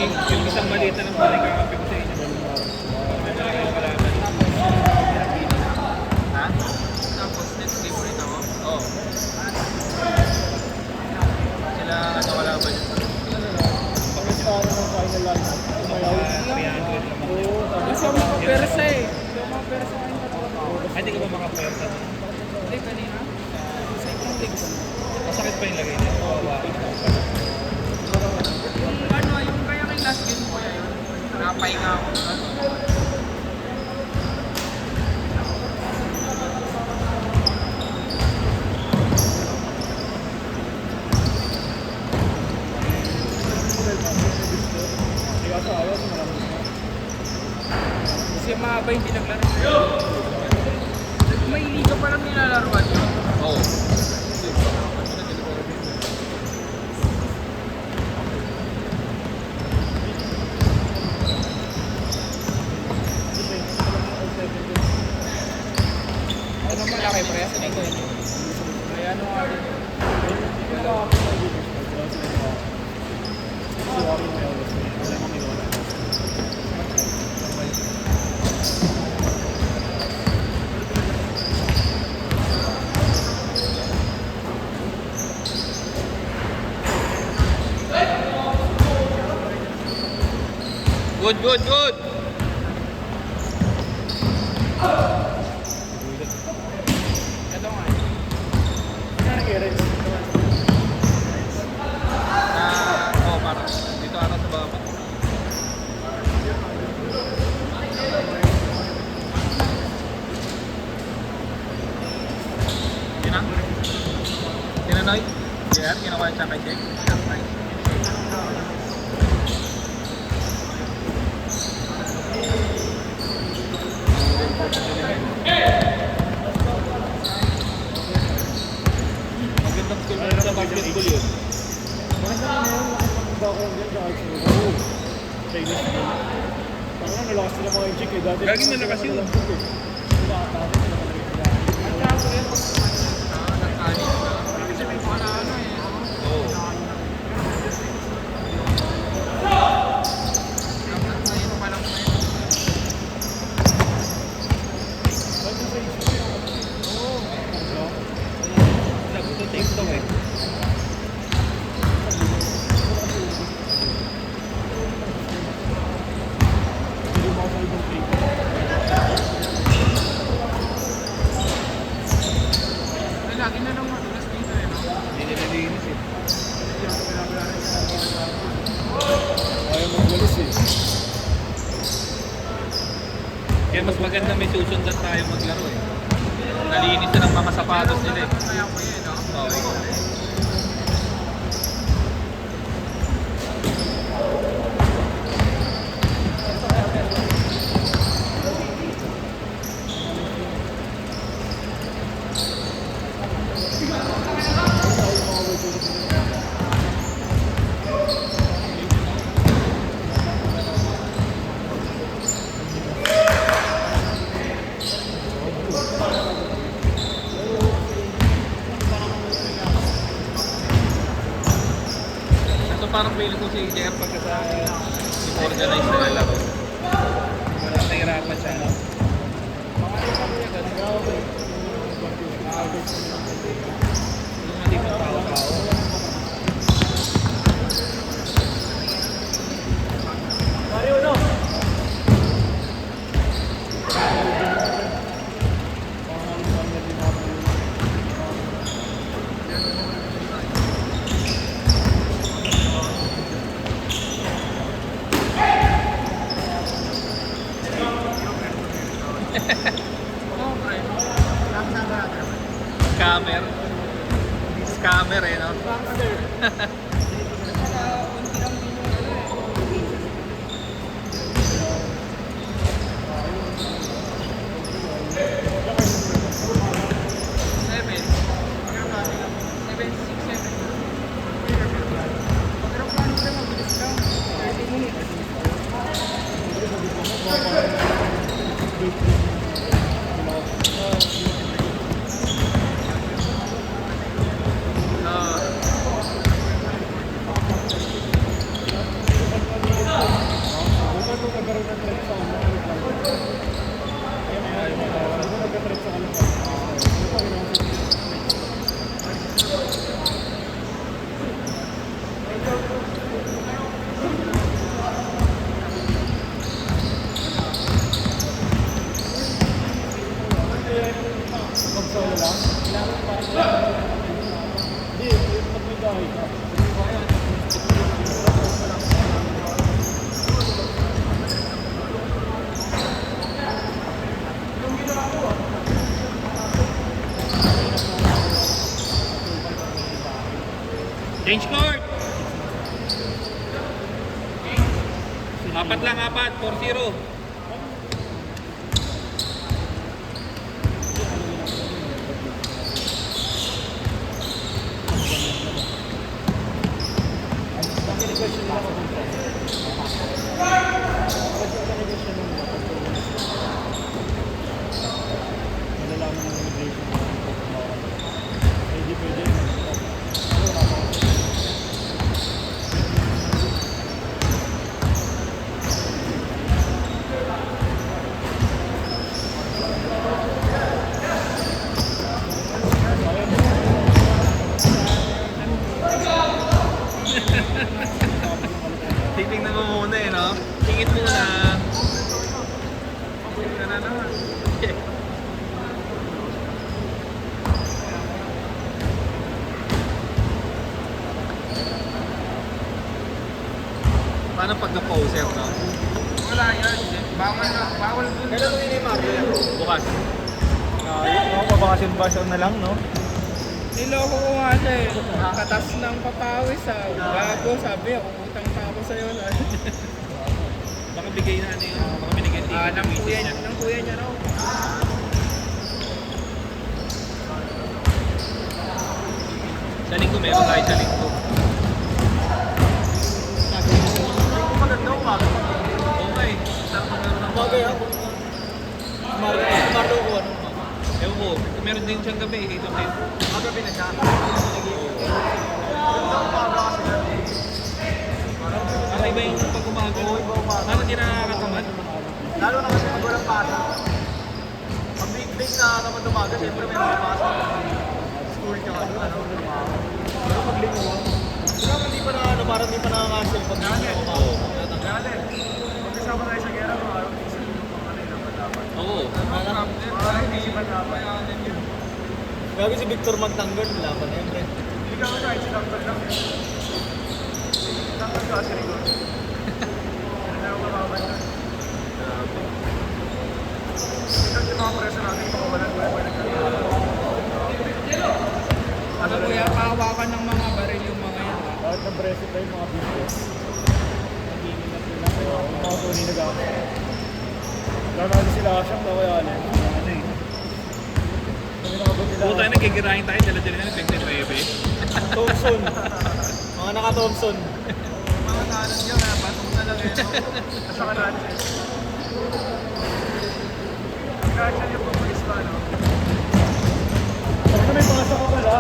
yung isang balita ng balik kakapi ko sa inyo. May malaki yung kalaban. Ha? Tapos next game ulit ako? Oo. Sila ano kalaban yun? Para ng final line. Tumayaw. 300 naman. Oo, tapos Kasi ako makapersa eh. Kasi ako makapersa kayo tatawag. Ay, di ka ba makapwersa? Hindi, kanina. Sa ibang legs. Masakit pa yung lagay niya. Kawawa. Yung ano, yung kaya kay last game ko yun. Napahinga ako. Hindi ka sa ayaw, marami na. Kasi yung mahaba hindi naglaro. May liga pa lang nilalaruan yun. Oo. Ano naman laki parehas na ito. Kaya ano nga rin. Wala ako ng winners. Wala sila sa si Joaquin Meolas. Wala mang iwan. Good, good, good! Ito nga eh. Kaya nag-errands. Oo, parang dito ata sa baba. Tinang? Tinanoy? Yeah, kinuha siya kay Jake. Magandang skill na sa basketball yun. Bakit naman na yun? Background yan sa arts mo. Oo. Chinese school. Tanga, nalakas sila mga chick eh. Dati Laging malakas yun. Sila katapos sila talaga sila. Ang kaso yun. Kasi may mga ano eh. Oo. Dapat ngayon pa lang ngayon. Ba't yung sa isip? Oo. Sabi sa TikTok eh. Hindi mo ako sa ibang trick. Ay, lagi na lang madulas dito eh. No? Hindi nililinis eh. Ayaw magwalis eh. Kaya mas maganda may susundan tayo maglaro eh. Nalinis na ng mga sapatos nila eh. Kaya ko yun, no? Oo. Ito parang feeling ko si JR pagka sa organize na laro. Parang nahirapan siya. No? Yung hindi pa tao-tao. Mario, no? Oo, pre. Lahat na agad. Scammer. Scammer eh, no? Seven. Seven, six, seven. Pero paano pre, mabilis lang. 30 minutes. Apat lang, apat. 4-0. Nag-question nila ako kung nag-question nila ako kung malalaman ng immigration na hindi pwede. Ano, wala pa ako. Titingnan mo muna eh, no? Tingit muna. Tingnan na naman. Paano pag na-poser, no? Wala yan. Bawal dun. Kailan mo yun yung Bukas. Mabakasyon-basyon na lang, no? Niloko ko nga siya eh. Katas ng papawis ah. Bago, sabi ako, utang pa ako sa'yo. Baka bigay na ano yun. Baka binigyan ticket Ng kuya niya raw. Sa linggo meron tayo sa linggo. Maganda umaga. Okay. Sarap ang meron ng Umaga yan. Umaga ko ano. Ewan ko. Meron din siyang gabi. 8 to 10. Magabi na siya. Para iba yung pag umaga. Ano di nakakatamad? Lalo na kasi pag walang pasa. Ang big na naman umaga, siyempre may mga pasa. School ka ano. Pero maglinggo. Pero hindi pa na ano, parang hindi pa nakakasya pag Oo. Magkasama tayo sa gera, araw Oo. Gagi si Victor magtanggal, laban na yun, pre. Hindi ka kahit si Dr. lang. Dr. ka si Rigor. Hindi ako mababan na. Ito yung mga preso natin, makawalan ko yung Ano kuya, pahawakan ng mga baril yung mga yan. Lahat ng preso tayo, mga business. Nag-iinig na sila. Yung mga tuloy na gamit. Lalo natin sila Asyam na kaya alin. Ano eh. Kami nakabot nila. Puta na, gigirahin tayo. Dala-dala na ng 29. Thompson. Mga naka-Thompson. Mga kanan nyo na, patong na lang yun. Nasa kanan. Kasya niyo po pulis ba, no? Ano may pasa ka pala?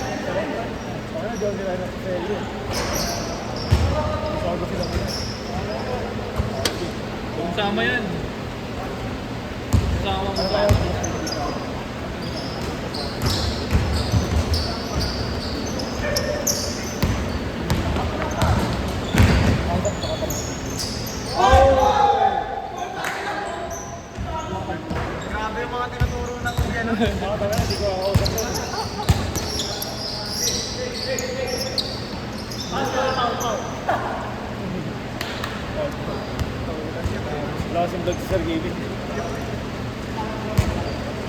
Ano, diyan nila na sa selo. Sago sila muna. Kung sama yan. Kasama mo ba? Grabe yung mga tinuturo ng kuya, no? Tama, hindi ko ako. Wala kasing vlog si Sir Gavin.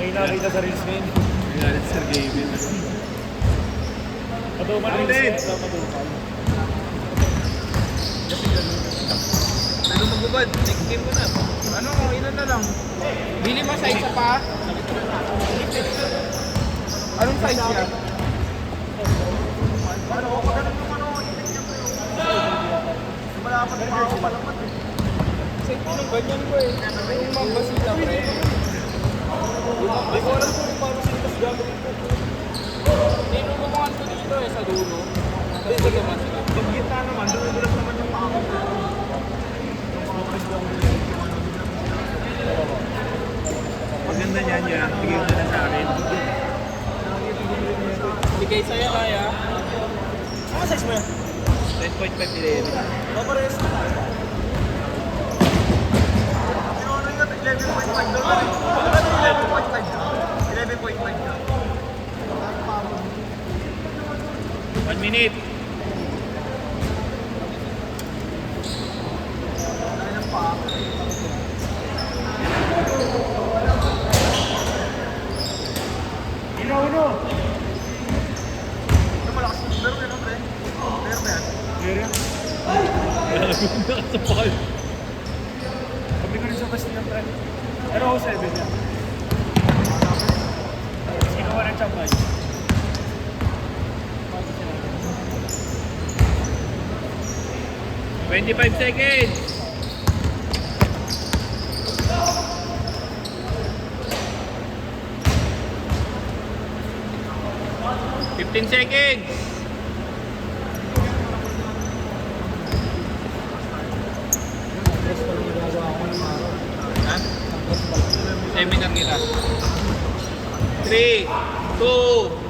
May nakita sa Reels ngayon. Galit Sir Gavin. Matuman Ano Reels. din? Matuman. Ano magubad? Next game ko na. Ano, ilan na lang? Bili mo size sa pa? Anong size yan? Ano, pag ganun yung ano, itik niya po yung... Malaman pa ako palamat eh. Kasi ganyan ko eh. Yung mga basita pre. Hindi ko alam kung paano sinitas gagawin ko. Tinulungan ko dito eh, sa dulo. Kasi sa gamas. Pag gitna naman, dulas naman yung paa ko. Yung mga presto ang Maganda niyan yan. Bigay mo na sa akin. Bigay sa'yo kaya. Ano size mo yan? 10.5 Papares. Ano yun? 11.5 daw. Ano 11.5? 11.5 daw. 1 minute. Ano ng paa? Ino. Ito malaki Nakasapal. Sabi ko rin sa best niya, pre. Pero ako 7 niya. Tapos ginawa ng chamay. 25 seconds. Fifteen seconds. Ha? Seminar nila. 3, 2,